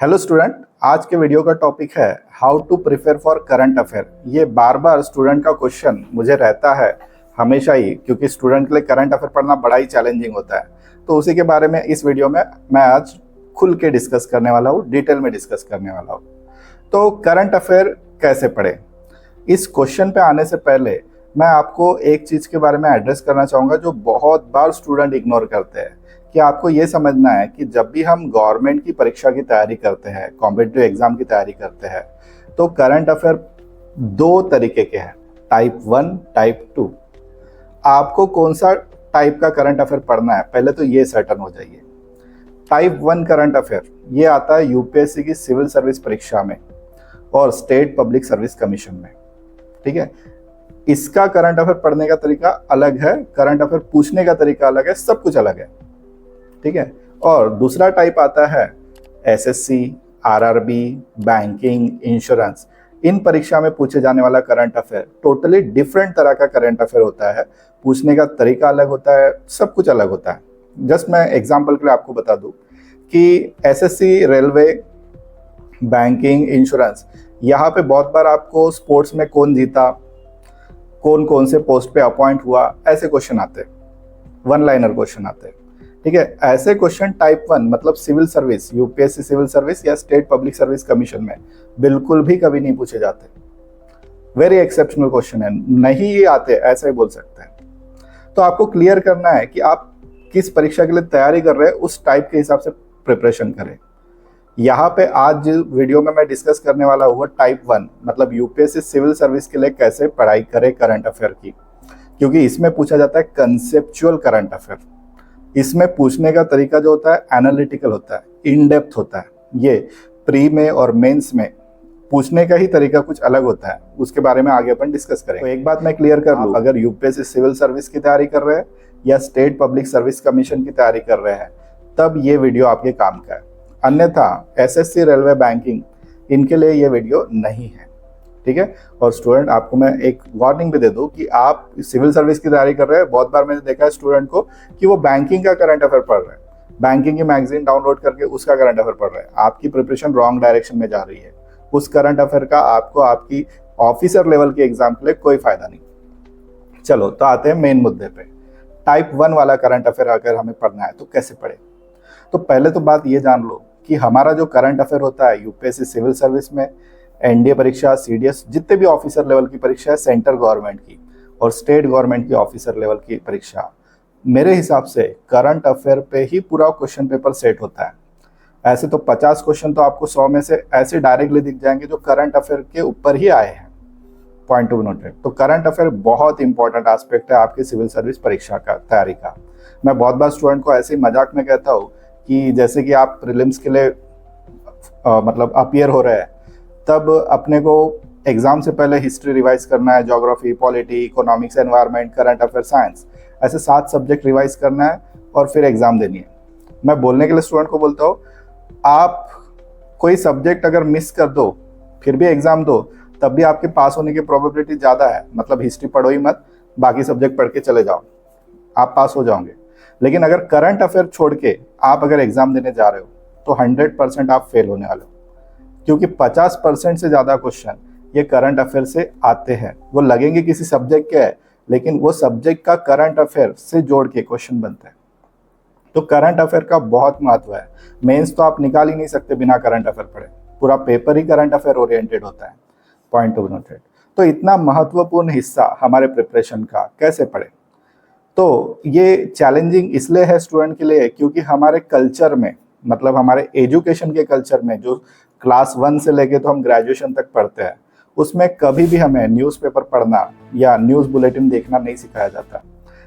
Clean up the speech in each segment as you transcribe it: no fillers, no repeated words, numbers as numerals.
Hello student, आज के video का टॉपिक है how to prepare for current affair. ये बार बार स्टूडेंट का क्वेश्चन मुझे रहता है हमेशा ही, क्योंकि स्टूडेंट के लिए करंट अफेयर पढ़ना बड़ा ही चैलेंजिंग होता है। तो उसी के बारे में इस वीडियो में मैं आज खुल के डिस्कस करने वाला हूँ, डिटेल में डिस्कस करने वाला हूँ। तो करंट अफेयर कैसे पढ़े, इस क्वेश्चन पे आने से पहले मैं आपको एक चीज़ के बारे में एड्रेस करना चाहूँगा जो बहुत बार स्टूडेंट इग्नोर करते हैं। कि आपको ये समझना है कि जब भी हम गवर्नमेंट की परीक्षा की तैयारी करते हैं, कॉम्पिटिटिव एग्जाम की तैयारी करते हैं, तो करंट अफेयर दो तरीके के हैं, टाइप 1, टाइप 2। आपको कौन सा टाइप का करंट अफेयर पढ़ना है, पहले तो ये सर्टन हो जाइए। टाइप 1 करंट अफेयर ये आता है यूपीएससी की सिविल सर्विस परीक्षा में और स्टेट पब्लिक सर्विस कमीशन में। ठीक है, इसका करंट अफेयर पढ़ने का तरीका अलग है, करंट अफेयर पूछने का तरीका अलग है, सब कुछ अलग है। ठीक है, और दूसरा टाइप आता है एसएससी, आरआरबी, बैंकिंग, इंश्योरेंस। इन परीक्षा में पूछे जाने वाला करंट अफेयर टोटली डिफरेंट तरह का करंट अफेयर होता है, पूछने का तरीका अलग होता है, सब कुछ अलग होता है। जस्ट मैं एग्जांपल के लिए आपको बता दूं कि एसएससी, रेलवे, बैंकिंग, इंश्योरेंस, यहाँ पे बहुत बार आपको स्पोर्ट्स में कौन जीता, कौन कौन से पोस्ट पे अपॉइंट हुआ, ऐसे क्वेश्चन आते हैं, वन लाइनर क्वेश्चन आते हैं। ठीक है, ऐसे क्वेश्चन टाइप 1 मतलब civil service, UPSC civil service या स्टेट पब्लिक सर्विस कमीशन में बिल्कुल भी कभी नहीं पूछे जाते। वेरी एक्सेप्शनल क्वेश्चन है, नहीं ये आते, ऐसा ही बोल सकते हैं। तो आपको क्लियर करना है कि आप किस परीक्षा के लिए तैयारी कर रहे हैं, उस टाइप के हिसाब से प्रिपरेशन करें। यहाँ पे आज जिस वीडियो में मैं डिस्कस करने वाला हूँ टाइप 1 मतलब यूपीएससी सिविल सर्विस के लिए कैसे पढ़ाई करें करंट अफेयर की, क्योंकि इसमें पूछा जाता है कंसेप्चुअल करंट अफेयर। इसमें पूछने का तरीका जो होता है एनालिटिकल होता है, इन डेप्थ होता है। ये प्री में और मेंस में पूछने का ही तरीका कुछ अलग होता है, उसके बारे में आगे अपन डिस्कस करेंगे। तो एक बात मैं क्लियर कर लूँ, अगर यूपीएससी सिविल सर्विस की तैयारी कर रहे हैं या स्टेट पब्लिक सर्विस कमीशन की तैयारी कर रहे हैं, तब ये वीडियो आपके काम का है। अन्यथा एसएससी, रेलवे, बैंकिंग, इनके लिए ये वीडियो नहीं है। ठीक है, और स्टूडेंट आपको मैं एक वार्निंग भी दे दूं कि आप सिविल सर्विस की तैयारी कर रहे हैं, बहुत बार मैंने देखा है स्टूडेंट को कि वो बैंकिंग का करंट अफेयर पढ़ रहे हैं, बैंकिंग की मैगजीन डाउनलोड करके उसका करंट अफेयर पढ़ रहे हैं। आपकी प्रिपरेशन रॉन्ग डायरेक्शन में जा रही है। उस करंट अफेयर का आपको आपकी ऑफिसर लेवल के एग्जाम के लिए कोई फायदा नहीं। चलो, तो आते हैं मेन मुद्दे पे। टाइप 1 वाला करंट अफेयर अगर हमें पढ़ना है तो कैसे पढ़े। तो पहले तो बात ये जान लो कि हमारा जो करंट अफेयर होता है यूपीएससी सिविल सर्विस में, एनडीए परीक्षा, सीडीएस, जितने भी ऑफिसर लेवल की परीक्षा है, सेंट्रल गवर्नमेंट की और स्टेट गवर्नमेंट की ऑफिसर लेवल की परीक्षा, मेरे हिसाब से करंट अफेयर पे ही पूरा क्वेश्चन पेपर सेट होता है। ऐसे तो 50 क्वेश्चन तो आपको 100 में से ऐसे डायरेक्टली दिख जाएंगे जो करंट अफेयर के ऊपर ही आए हैं। Point to be noted. तो करंट अफेयर बहुत इंपॉर्टेंट एस्पेक्ट है आपकी सिविल सर्विस परीक्षा का तैयारी का। मैं बहुत बार स्टूडेंट को ऐसे ही मजाक में कहता हूँ कि जैसे कि आप प्रीलिम्स के लिए मतलब अपियर हो रहे हैं, तब अपने को एग्जाम से पहले हिस्ट्री रिवाइज करना है, geography, polity, economics, environment, current affair, science, ऐसे 7 सब्जेक्ट रिवाइज करना है और फिर एग्जाम देनी है। मैं बोलने के लिए स्टूडेंट को बोलता हूँ, आप कोई सब्जेक्ट अगर मिस कर दो फिर भी एग्जाम दो, तब भी आपके पास होने की प्रोबेबिलिटी ज़्यादा है। मतलब हिस्ट्री पढ़ो ही मत, बाकी सब्जेक्ट पढ़ के चले जाओ, आप पास हो जाओगे। लेकिन अगर करंट अफेयर छोड़ के आप अगर एग्जाम देने जा रहे हो तो 100% आप फेल होने वाले हो, क्योंकि 50% से ज़्यादा क्वेश्चन ये करंट अफेयर से आते हैं। वो लगेंगे किसी सब्जेक्ट के है, लेकिन वो सब्जेक्ट का करंट अफेयर से जोड़ के क्वेश्चन बनते हैं। तो करंट अफेयर का बहुत महत्व है। मेंस तो आप निकाल ही नहीं सकते बिना करंट अफेयर पढ़े, पूरा पेपर ही करंट अफेयर ओरिएंटेड होता है। Point to be noted. तो इतना महत्वपूर्ण हिस्सा हमारे प्रिपरेशन का कैसे पढ़े, तो ये चैलेंजिंग इसलिए है स्टूडेंट के लिए क्योंकि हमारे कल्चर में, मतलब हमारे एजुकेशन के कल्चर में, जो क्लास 1 से लेके तो हम ग्रेजुएशन तक पढ़ते हैं, उसमें कभी भी हमें न्यूज़पेपर पढ़ना या न्यूज़ बुलेटिन देखना नहीं सिखाया जाता।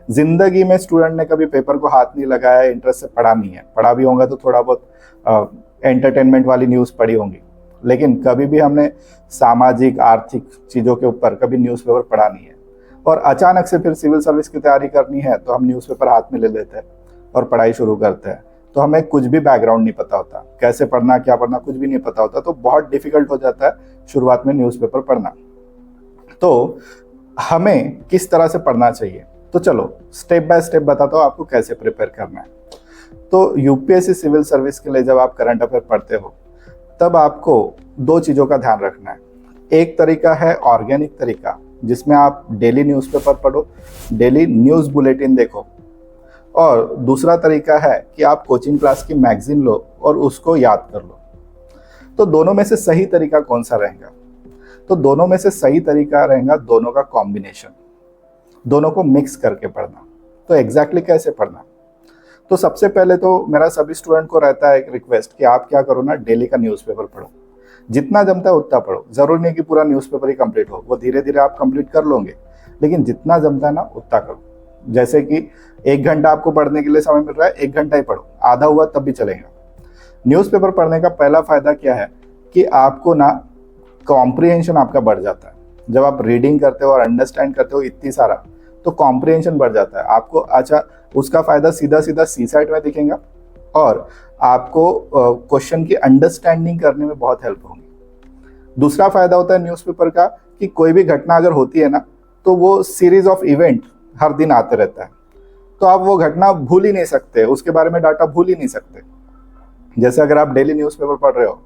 जिंदगी में स्टूडेंट ने कभी पेपर को हाथ नहीं लगाया, इंटरेस्ट से पढ़ा नहीं है। पढ़ा भी होगा तो थोड़ा बहुत एंटरटेनमेंट वाली न्यूज़ पढ़ी होंगी, लेकिन कभी भी हमने सामाजिक, आर्थिक चीज़ों के ऊपर कभी न्यूज़पेपर पढ़ा नहीं है। और अचानक से फिर सिविल सर्विस की तैयारी करनी है तो हम न्यूज़पेपर हाथ में ले लेते हैं और पढ़ाई शुरू करते हैं। तो हमें कुछ भी बैकग्राउंड नहीं पता होता, कैसे पढ़ना, क्या पढ़ना, कुछ भी नहीं पता होता। तो बहुत डिफिकल्ट हो जाता है शुरुआत में न्यूज़पेपर पढ़ना। तो हमें किस तरह से पढ़ना चाहिए, तो चलो स्टेप बाय स्टेप बताता हूँ आपको कैसे प्रिपेयर करना है। तो यूपीएससी सिविल सर्विस के लिए जब आप करंट अफेयर पढ़ते हो तब आपको दो चीज़ों का ध्यान रखना है। एक तरीका है ऑर्गेनिक तरीका, जिसमें आप डेली न्यूज़पेपर पढ़ो, डेली न्यूज़ बुलेटिन देखो। और दूसरा तरीका है कि आप कोचिंग क्लास की मैगजीन लो और उसको याद कर लो। तो दोनों में से सही तरीका कौन सा रहेगा? तो दोनों में से सही तरीका रहेगा दोनों का कॉम्बिनेशन, दोनों को मिक्स करके पढ़ना। तो एग्जैक्टली कैसे पढ़ना? तो सबसे पहले तो मेरा सभी स्टूडेंट को रहता है एक रिक्वेस्ट कि आप क्या करो ना, डेली का न्यूज़पेपर पढ़ो, जितना जमता है उतना पढ़ो। जरूरी नहीं कि पूरा न्यूज़पेपर ही कंप्लीट हो, वो धीरे धीरे आप कंप्लीट कर लोगे, लेकिन जितना जमता है ना उतना करो। जैसे कि 1 घंटा आपको पढ़ने के लिए समय मिल रहा है, 1 घंटा ही पढ़ो, आधा हुआ तब भी चलेगा। न्यूज़पेपर पढ़ने का पहला फायदा क्या है कि आपको ना कॉम्प्रिहेंशन आपका बढ़ जाता है। जब आप रीडिंग करते हो और अंडरस्टैंड करते हो इतनी सारा, तो कॉम्प्रिहेंशन बढ़ जाता है आपको। अच्छा, उसका फायदा सीधा सीधा सीसाइट में दिखेगा और आपको क्वेश्चन की अंडरस्टैंडिंग करने में बहुत हेल्प होगी। दूसरा फायदा होता है न्यूज़पेपर का कि कोई भी घटना अगर होती है ना, तो वो सीरीज ऑफ इवेंट हर दिन आते रहता है, तो आप वो घटना भूल ही नहीं सकते, उसके बारे में डाटा भूल ही नहीं सकते। जैसे अगर आप डेली न्यूज़पेपर पढ़ रहे हो,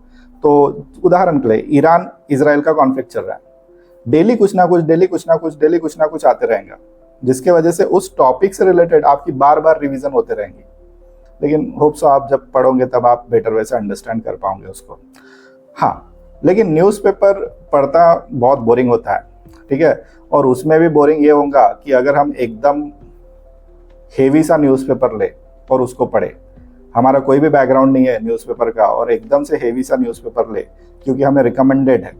तो उदाहरण के लिए ईरान इजराइल का कॉन्फ्लिक्ट चल रहा है, डेली कुछ ना कुछ, डेली कुछ ना कुछ, डेली कुछ ना कुछ आते रहेंगे, जिसके वजह से उस टॉपिक से रिलेटेड आपकी बार बार रिवीजन होते रहेंगी। लेकिन होप सो आप जब पढ़ोगे तब आप बेटर वे से अंडरस्टैंड कर पाओगे उसको। हाँ, लेकिन न्यूज़पेपर पढ़ना बहुत बोरिंग होता है, ठीक है। और उसमें भी बोरिंग ये होगा कि अगर हम एकदम हेवी सा न्यूज़पेपर ले और उसको पढ़े, हमारा कोई भी बैकग्राउंड नहीं है न्यूज़पेपर का, और एकदम से हेवी सा न्यूज़पेपर ले, क्योंकि हमें रिकमेंडेड है,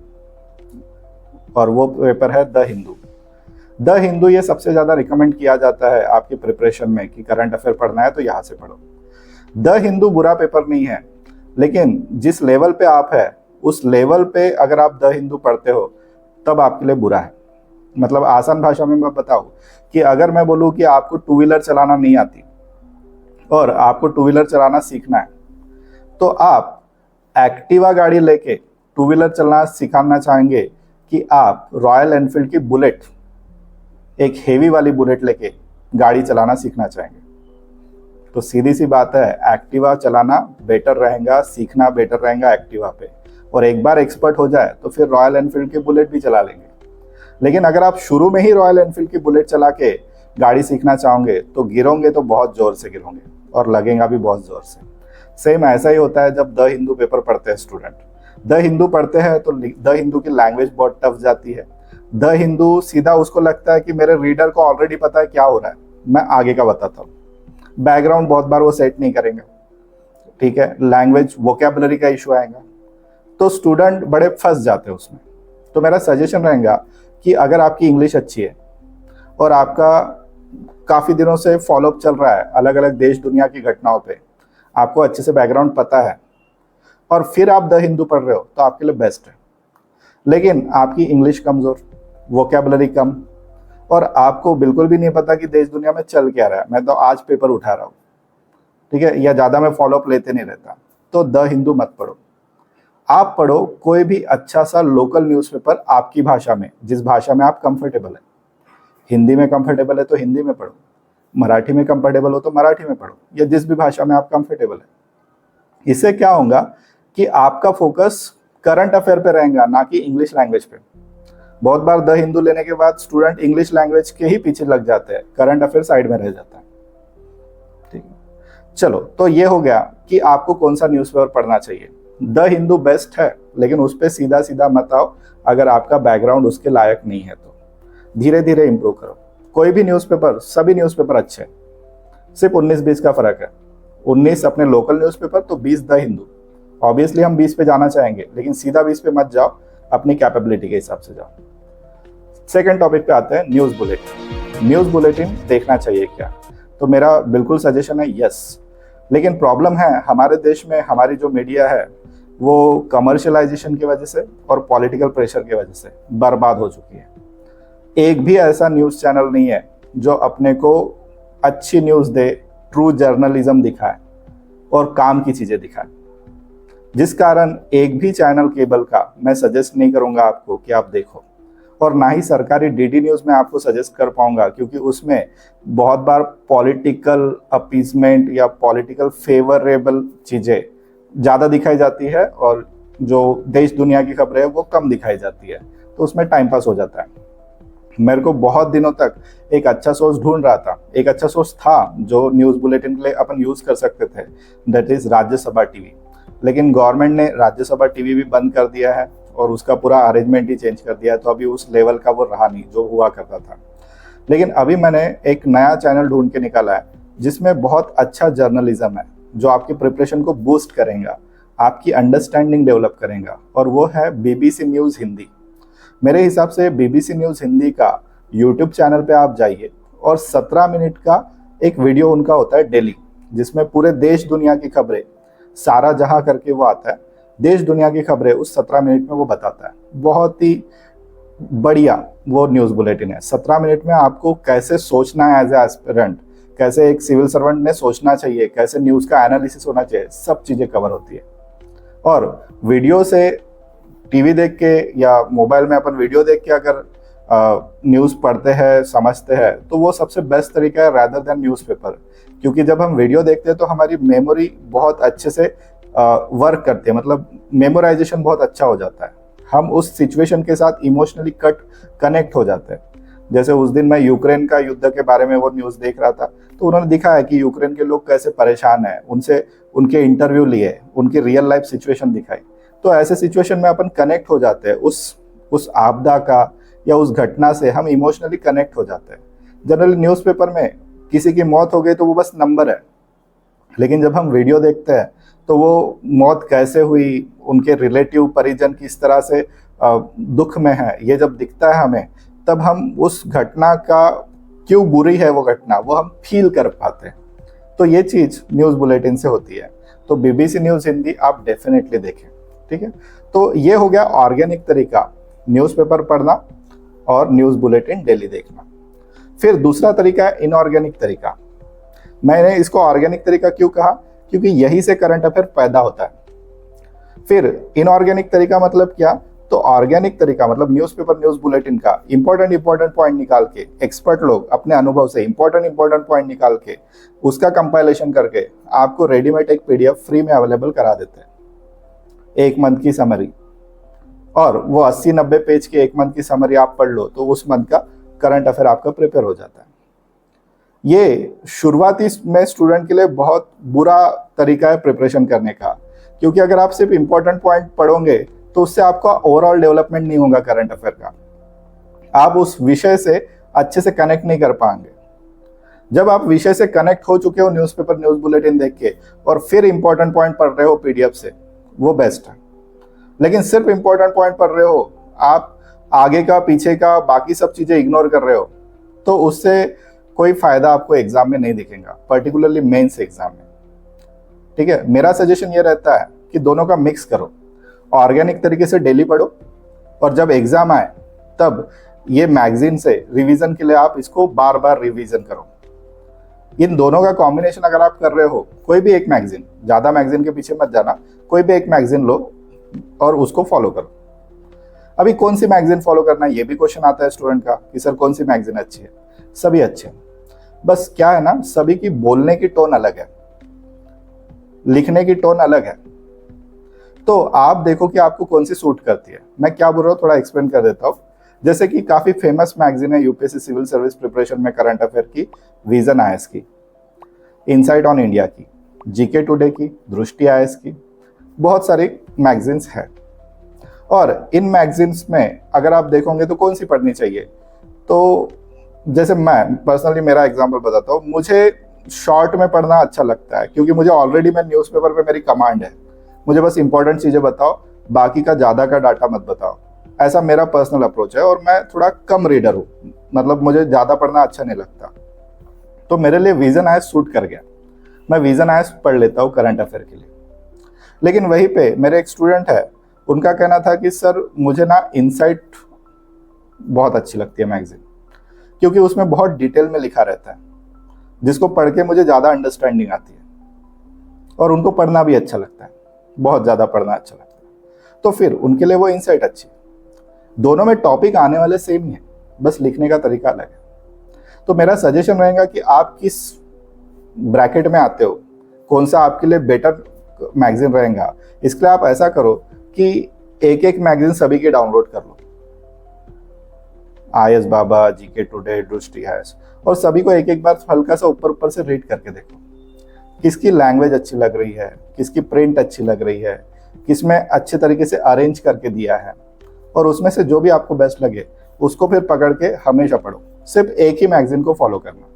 और वो पेपर है द हिंदू। द हिंदू ये सबसे ज़्यादा रिकमेंड किया जाता है आपकी प्रिपरेशन में कि करंट अफेयर पढ़ना है तो यहाँ से पढ़ो। द हिंदू बुरा पेपर नहीं है, लेकिन जिस लेवल पे आप है उस लेवल पे अगर आप द हिंदू पढ़ते हो तब आपके लिए बुरा है। मतलब आसान भाषा में मैं बताऊं कि अगर मैं बोलूं कि आपको टू व्हीलर चलाना नहीं आती और आपको टू व्हीलर चलाना सीखना है, तो आप एक्टिवा गाड़ी लेके टू व्हीलर चलाना सिखाना चाहेंगे कि आप रॉयल एनफील्ड की बुलेट, एक हेवी वाली बुलेट लेके गाड़ी चलाना सीखना चाहेंगे? तो सीधी सी बात है, एक्टिवा चलाना बेटर रहेगा, सीखना बेटर रहेगा एक्टिवा पे, और एक बार एक्सपर्ट हो जाए तो फिर रॉयल एनफील्ड की बुलेट भी चला लेंगे। लेकिन अगर आप शुरू में ही रॉयल एनफील्ड की बुलेट चला के गाड़ी सीखना चाहोगे तो गिरोगे तो बहुत जोर से गिरोगे और लगेगा भी बहुत जोर से। सेम ऐसा ही होता है जब द हिंदू पेपर पढ़ते हैं स्टूडेंट। द हिंदू पढ़ते हैं तो द हिंदू की लैंग्वेज बहुत टफ जाती है। द हिंदू सीधा उसको लगता है कि मेरे रीडर को ऑलरेडी पता है क्या हो रहा है, मैं आगे का बताता हूँ। बैकग्राउंड बहुत बार वो सेट नहीं करेंगे, ठीक है। लैंग्वेज वोकैबुलरी का इशू आएगा, तो स्टूडेंट बड़े फंस जाते हैं उसमें। तो मेरा सजेशन रहेगा कि अगर आपकी इंग्लिश अच्छी है और आपका काफ़ी दिनों से फॉलोअप चल रहा है अलग अलग देश दुनिया की घटनाओं पे, आपको अच्छे से बैकग्राउंड पता है और फिर आप द हिंदू पढ़ रहे हो, तो आपके लिए बेस्ट है। लेकिन आपकी इंग्लिश कमज़ोर, वोकैबुलरी कम, और आपको बिल्कुल भी नहीं पता कि देश दुनिया में चल क्या रहा है, मैं तो आज पेपर उठा रहा हूँ, ठीक है, या ज़्यादा मैं फॉलोअप लेते नहीं रहता, तो द हिंदू मत पढ़ो। आप पढ़ो कोई भी अच्छा सा लोकल न्यूज़पेपर आपकी भाषा में, जिस भाषा में आप कंफर्टेबल है। हिंदी में कंफर्टेबल है तो हिंदी में पढ़ो, मराठी में कंफर्टेबल हो तो मराठी में पढ़ो, या जिस भी भाषा में आप कंफर्टेबल है। इससे क्या होगा कि आपका फोकस करंट अफेयर पे रहेगा, ना कि इंग्लिश लैंग्वेज पे। बहुत बार द हिंदू लेने के बाद स्टूडेंट इंग्लिश लैंग्वेज के ही पीछे लग जाते हैं, करंट अफेयर साइड में रह जाता है, ठीक है। चलो, तो ये हो गया कि आपको कौन सा न्यूज़पेपर पढ़ना चाहिए। द हिंदू बेस्ट है, लेकिन उस पर सीधा सीधा मत आओ अगर आपका बैकग्राउंड उसके लायक नहीं है। तो धीरे धीरे इंप्रूव करो। कोई भी न्यूज़पेपर, सभी न्यूज़पेपर अच्छे हैं, सिर्फ 19-20 का फर्क है। 19 अपने लोकल न्यूज़पेपर, तो 20 द हिंदू। ऑब्वियसली हम 20 पे जाना चाहेंगे, लेकिन सीधा 20 पे मत जाओ, अपनी कैपेबिलिटी के हिसाब से जाओ। सेकंड टॉपिक पे आते हैं, न्यूज़ बुलेटिन। न्यूज़ बुलेटिन देखना चाहिए क्या? तो मेरा बिल्कुल सजेशन है यस। लेकिन प्रॉब्लम है हमारे देश में, हमारी जो मीडिया है वो कमर्शियलाइजेशन की वजह से और पॉलिटिकल प्रेशर की वजह से बर्बाद हो चुकी है। एक भी ऐसा न्यूज़ चैनल नहीं है जो अपने को अच्छी न्यूज़ दे, ट्रू जर्नलिज्म दिखाए और काम की चीज़ें दिखाए। जिस कारण एक भी चैनल केबल का मैं सजेस्ट नहीं करूंगा आपको कि आप देखो, और ना ही सरकारी डीडी न्यूज़ में आपको सजेस्ट कर पाऊंगा, क्योंकि उसमें बहुत बार पॉलिटिकल अपीजमेंट या पॉलिटिकल फेवरेबल चीज़ें ज़्यादा दिखाई जाती है और जो देश दुनिया की खबरें है वो कम दिखाई जाती है, तो उसमें टाइम पास हो जाता है। मेरे को बहुत दिनों तक एक अच्छा सोर्स ढूंढ रहा था, एक अच्छा सोर्स था जो न्यूज़ बुलेटिन के लिए अपन यूज़ कर सकते थे, दैट इज़ राज्यसभा टीवी। लेकिन गवर्नमेंट ने राज्यसभा टीवी भी बंद कर दिया है और उसका पूरा अरेंजमेंट ही चेंज कर दिया है, तो अभी उस लेवल का वो रहा नहीं जो हुआ करता था। लेकिन अभी मैंने एक नया चैनल ढूंढ के निकाला है जिसमें बहुत अच्छा जर्नलिज्म है, जो आपकी प्रिपरेशन को बूस्ट करेगा, आपकी अंडरस्टैंडिंग डेवलप करेगा, और वो है बीबीसी न्यूज़ हिंदी। मेरे हिसाब से बीबीसी न्यूज़ हिंदी का यूट्यूब चैनल पे आप जाइए और 17 मिनट का एक वीडियो उनका होता है डेली, जिसमें पूरे देश दुनिया की खबरें, सारा जहां करके वो आता है, देश दुनिया की खबरें उस 17 मिनट में वो बताता है। बहुत ही बढ़िया वो न्यूज़ बुलेटिन है। 17 मिनट में आपको कैसे सोचना है एज ए एस्पिरेंट, कैसे एक सिविल सर्वेंट ने सोचना चाहिए, कैसे न्यूज़ का एनालिसिस होना चाहिए, सब चीज़ें कवर होती है। और वीडियो से, टीवी देख के या मोबाइल में अपन वीडियो देख के अगर न्यूज़ पढ़ते हैं, समझते हैं, तो वो सबसे बेस्ट तरीका है रैदर देन न्यूज़पेपर। क्योंकि जब हम वीडियो देखते हैं तो हमारी मेमोरी बहुत अच्छे से वर्क करती है, मतलब मेमोराइजेशन बहुत अच्छा हो जाता है। हम उस सिचुएशन के साथ इमोशनली कनेक्ट हो जाते हैं। जैसे उस दिन मैं यूक्रेन का युद्ध के बारे में वो न्यूज़ देख रहा था, तो उन्होंने दिखाया कि यूक्रेन के लोग कैसे परेशान हैं, उनसे उनके इंटरव्यू लिए, उनकी रियल लाइफ सिचुएशन दिखाई। तो ऐसे सिचुएशन में अपन कनेक्ट हो जाते हैं, उस आपदा का या उस घटना से हम इमोशनली कनेक्ट हो जाते हैं। जनरली न्यूज़पेपर में किसी की मौत हो गई तो वो बस नंबर है, लेकिन जब हम वीडियो देखते हैं तो वो मौत कैसे हुई, उनके रिलेटिव परिजन किस तरह से दुख में है, ये जब दिखता है हमें, तब हम उस घटना का, क्यों बुरी है वो घटना, वो हम फील कर पाते हैं। तो ये चीज़ न्यूज़ बुलेटिन से होती है। तो बीबीसी न्यूज़ हिंदी आप डेफिनेटली देखें, ठीक है। तो ये हो गया ऑर्गेनिक तरीका, न्यूज़पेपर पढ़ना और न्यूज़ बुलेटिन डेली देखना। फिर दूसरा तरीका है इनऑर्गेनिक तरीका। मैंने इसको ऑर्गेनिक तरीका क्यों कहा, क्योंकि यही से करंट अफेयर पैदा होता है। फिर इनऑर्गेनिक तरीका मतलब क्या, तो ऑर्गेनिक तरीका मतलब न्यूज़पेपर, न्यूज़ बुलेटिन का इंपॉर्टेंट पॉइंट निकाल के, एक्सपर्ट लोग अपने अनुभव से इंपॉर्टेंट पॉइंट निकाल के उसका कंपाइलेशन करके आपको रेडीमेड एक पीडीएफ फ्री में अवेलेबल करा देते हैं, एक मंथ की समरी। और वो 80-90 पेज की एक मंथ की समरी आप पढ़ लो तो उस मंथ का करंट अफेयर आपका प्रिपेयर हो जाता है। ये शुरुआती में स्टूडेंट के लिए बहुत बुरा तरीका है प्रिपरेशन करने का, क्योंकि अगर आप सिर्फ इंपॉर्टेंट पॉइंट पढ़ोगे तो उससे आपका ओवरऑल डेवलपमेंट नहीं होगा करंट अफेयर का, आप उस विषय से अच्छे से कनेक्ट नहीं कर पाएंगे। जब आप विषय से कनेक्ट हो चुके हो न्यूज़पेपर, न्यूज़ बुलेटिन देख के, और फिर इंपॉर्टेंट पॉइंट पढ़ रहे हो पीडीएफ से, वो बेस्ट है। लेकिन सिर्फ इंपॉर्टेंट पॉइंट पढ़ रहे हो, आप आगे का, पीछे का, बाकी सब चीजें इग्नोर कर रहे हो, तो उससे कोई फायदा आपको एग्जाम में नहीं दिखेगा, पर्टिकुलरली मेंस एग्जाम में, ठीक है। मेरा सजेशन ये रहता है कि दोनों का मिक्स करो, ऑर्गेनिक तरीके से डेली पढ़ो, और जब एग्जाम आए तब ये मैगजीन से रिवीजन के लिए आप इसको बार बार रिवीजन करो। इन दोनों का कॉम्बिनेशन अगर आप कर रहे हो, कोई भी एक मैगजीन, ज्यादा मैगजीन के पीछे मत जाना, कोई भी एक मैगजीन लो और उसको फॉलो करो। अभी कौन सी मैगजीन फॉलो करना है, ये भी क्वेश्चन आता है स्टूडेंट का कि सर कौन सी मैगजीन अच्छी है। सभी अच्छे हैं, बस क्या है ना, सभी की बोलने की टोन अलग है, लिखने की टोन अलग है। तो आप देखो कि आपको कौन सी सूट करती है। मैं क्या बोल रहा हूँ थोड़ा एक्सप्लेन कर देता हूँ। जैसे कि काफी फेमस मैगजीन है यूपीएससी सिविल सर्विस प्रिपरेशन में करंट अफेयर की, विजन आईएएस की, इनसाइट ऑन इंडिया की, जीके टुडे की, दृष्टि आईएएस की, बहुत सारी मैगजीन्स है। और इन मैगजीन्स में अगर आप देखोगे तो कौन सी पढ़नी चाहिए, तो जैसे मैं पर्सनली मेरा एग्जांपल बताता हूँ, मुझे शॉर्ट में पढ़ना अच्छा लगता है, क्योंकि मुझे ऑलरेडी मैं न्यूज़पेपर पे मेरी कमांड है, मुझे बस इंपॉर्टेंट चीज़ें बताओ, बाकी का ज़्यादा का डाटा मत बताओ। ऐसा मेरा पर्सनल अप्रोच है, और मैं थोड़ा कम रीडर हूँ, मतलब मुझे ज़्यादा पढ़ना अच्छा नहीं लगता। तो मेरे लिए विजन आईएएस सूट कर गया, मैं विजन आईएएस पढ़ लेता हूँ करंट अफेयर के लिए। लेकिन वहीं पे मेरे एक स्टूडेंट है, उनका कहना था कि सर मुझे ना इनसाइट बहुत अच्छी लगती है मैगजीन, क्योंकि उसमें बहुत डिटेल में लिखा रहता है, जिसको पढ़ के मुझे ज़्यादा अंडरस्टैंडिंग आती है, और उनको पढ़ना भी अच्छा लगता है, बहुत ज़्यादा पढ़ना अच्छा लगता है। तो फिर उनके लिए वो इनसाइट अच्छी है। दोनों में टॉपिक आने वाले सेम ही है, बस लिखने का तरीका अलग है। तो मेरा सजेशन रहेगा कि आप किस ब्रैकेट में आते हो, कौन सा आपके लिए बेटर मैगजीन रहेगा। इसके लिए आप ऐसा करो कि एक एक मैगजीन सभी के डाउनलोड कर लो, IS बाबा, GK टुडे, दृष्टि हैश, और सभी को एक एक बार हल्का सा ऊपर ऊपर से रीड करके देखो, किसकी लैंग्वेज अच्छी लग रही है, किसकी प्रिंट अच्छी लग रही है, किसमें अच्छे तरीके से अरेंज करके दिया है, और उसमें से जो भी आपको बेस्ट लगे उसको फिर पकड़ के हमेशा पढ़ो। सिर्फ एक ही मैगजीन को फॉलो करना,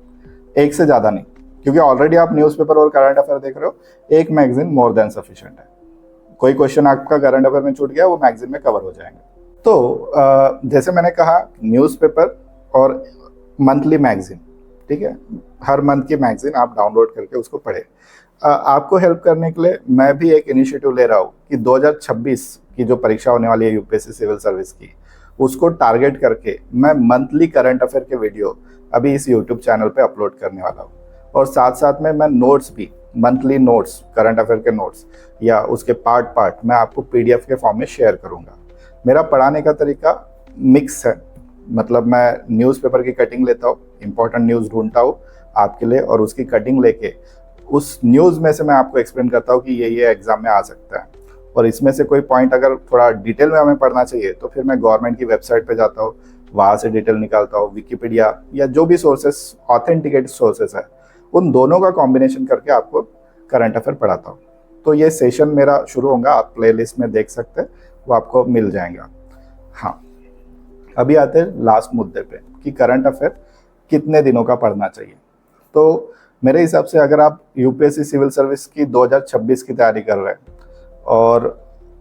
एक से ज़्यादा नहीं, क्योंकि ऑलरेडी आप न्यूज़पेपर और करंट अफेयर देख रहे हो, एक मैगजीन मोर देन सफिशिएंट है। कोई क्वेश्चन आपका करंट अफेयर में छूट गया, वो मैगजीन में कवर हो जाएंगे। तो जैसे मैंने कहा, न्यूज़पेपर और मंथली मैगजीन, ठीक है, हर मंथ की मैगजीन आप डाउनलोड करके उसको पढ़े। आपको हेल्प करने के लिए मैं भी एक इनिशिएटिव ले रहा हूँ कि 2026 की जो परीक्षा होने वाली है यूपीएससी सिविल सर्विस की, उसको टारगेट करके मैं मंथली करंट अफेयर के वीडियो अभी इस यूट्यूब चैनल पे अपलोड करने वाला हूँ। और साथ साथ में मैं नोट्स भी, मंथली नोट्स, करंट अफेयर के नोट्स या उसके पार्ट मैं आपको PDF के फॉर्म में शेयर करूँगा। मेरा पढ़ाने का तरीका मिक्स है, मतलब मैं न्यूज़पेपर की कटिंग लेता हूँ, इंपॉर्टेंट न्यूज़ ढूंढता हूँ आपके लिए, और उसकी कटिंग लेके उस न्यूज़ में से मैं आपको एक्सप्लेन करता हूँ कि ये एग्जाम में आ सकता है। और इसमें से कोई पॉइंट अगर थोड़ा डिटेल में हमें पढ़ना चाहिए तो फिर मैं गवर्नमेंट की वेबसाइट पे जाता हूँ, वहाँ से डिटेल निकालता हूँ, विकिपीडिया या जो भी सोर्सेस, ऑथेंटिकेटेड सोर्सेस है, उन दोनों का कॉम्बिनेशन करके आपको करंट अफेयर पढ़ाता हूँ। तो ये सेशन मेरा शुरू होगा, आप प्लेलिस्ट में देख सकते हैं, वो आपको मिल जाएगा। हाँ, अभी आते हैं लास्ट मुद्दे पे कि करंट अफेयर कितने दिनों का पढ़ना चाहिए। तो मेरे हिसाब से अगर आप यूपीएससी सिविल सर्विस की 2026 की तैयारी कर रहे हैं और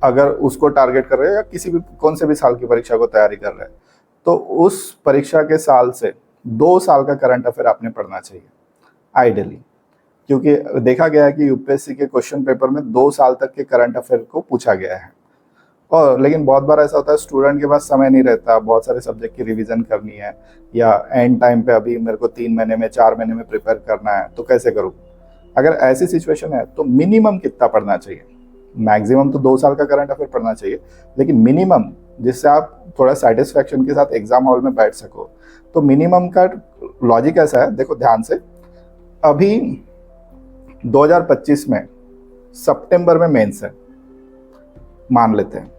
अगर उसको टारगेट कर रहे हैं या किसी भी कौन से भी साल की परीक्षा को तैयारी कर रहे हैं, तो उस परीक्षा के साल से 2 साल का करंट अफेयर आपने पढ़ना चाहिए आइडियली, क्योंकि देखा गया है कि यूपीएससी के क्वेश्चन पेपर में 2 साल तक के करंट अफेयर को पूछा गया है। और लेकिन बहुत बार ऐसा होता है स्टूडेंट के पास समय नहीं रहता, बहुत सारे सब्जेक्ट की रिवीजन करनी है, या एंड टाइम पे अभी मेरे को 3 महीने में 4 महीने में प्रिपेयर करना है, तो कैसे करूँ। अगर ऐसी सिचुएशन है तो मिनिमम कितना पढ़ना चाहिए? मैक्सिमम तो 2 साल का करंट अफेयर पढ़ना चाहिए, लेकिन मिनिमम जिससे आप थोड़ा सेटिस्फैक्शन के साथ एग्जाम हॉल में बैठ सको, तो मिनिमम का लॉजिक ऐसा है, देखो ध्यान से। अभी 2025 में सितंबर में मेंस है, मान लेते हैं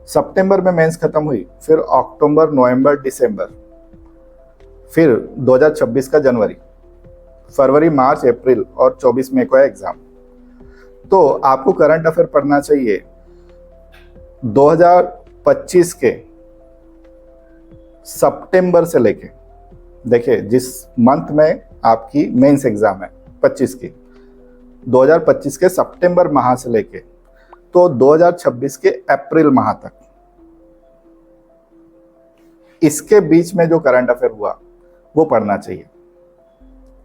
सितंबर में मेंस खत्म हुई, फिर अक्टूबर, नवंबर, दिसंबर, फिर 2026 का जनवरी, फरवरी, मार्च, अप्रैल और 24 मई को है एग्जाम। तो आपको करंट अफेयर पढ़ना चाहिए 2025 के सितंबर से लेके, देखिए जिस मंथ में आपकी मेंस एग्जाम है 25 की, 2025 के सितंबर माह से लेके तो 2026 के अप्रैल माह तक, इसके बीच में जो करंट अफेयर हुआ वो पढ़ना चाहिए,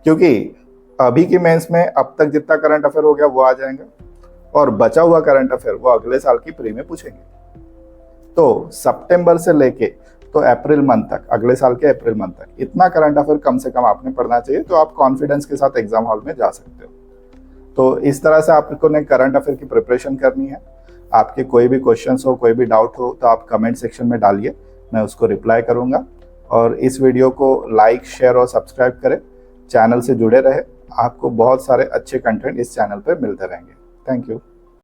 क्योंकि अभी की मेंस में अब तक जितना करंट अफेयर हो गया वो आ जाएगा, और बचा हुआ करंट अफेयर वो अगले साल की प्री में पूछेंगे। तो सितंबर से लेके तो अप्रैल मंथ तक, अगले साल के अप्रैल मंथ तक, इतना करंट अफेयर कम से कम आपने पढ़ना चाहिए, तो आप कॉन्फिडेंस के साथ एग्जाम हॉल में जा सकते हो। तो इस तरह से आपको ने करंट अफेयर की प्रिपरेशन करनी है। आपके कोई भी क्वेश्चंस हो, कोई भी डाउट हो, तो आप कमेंट सेक्शन में डालिए, मैं उसको रिप्लाई करूंगा। और इस वीडियो को लाइक, शेयर और सब्सक्राइब करें, चैनल से जुड़े रहे, आपको बहुत सारे अच्छे कंटेंट इस चैनल पर मिलते रहेंगे। Thank you.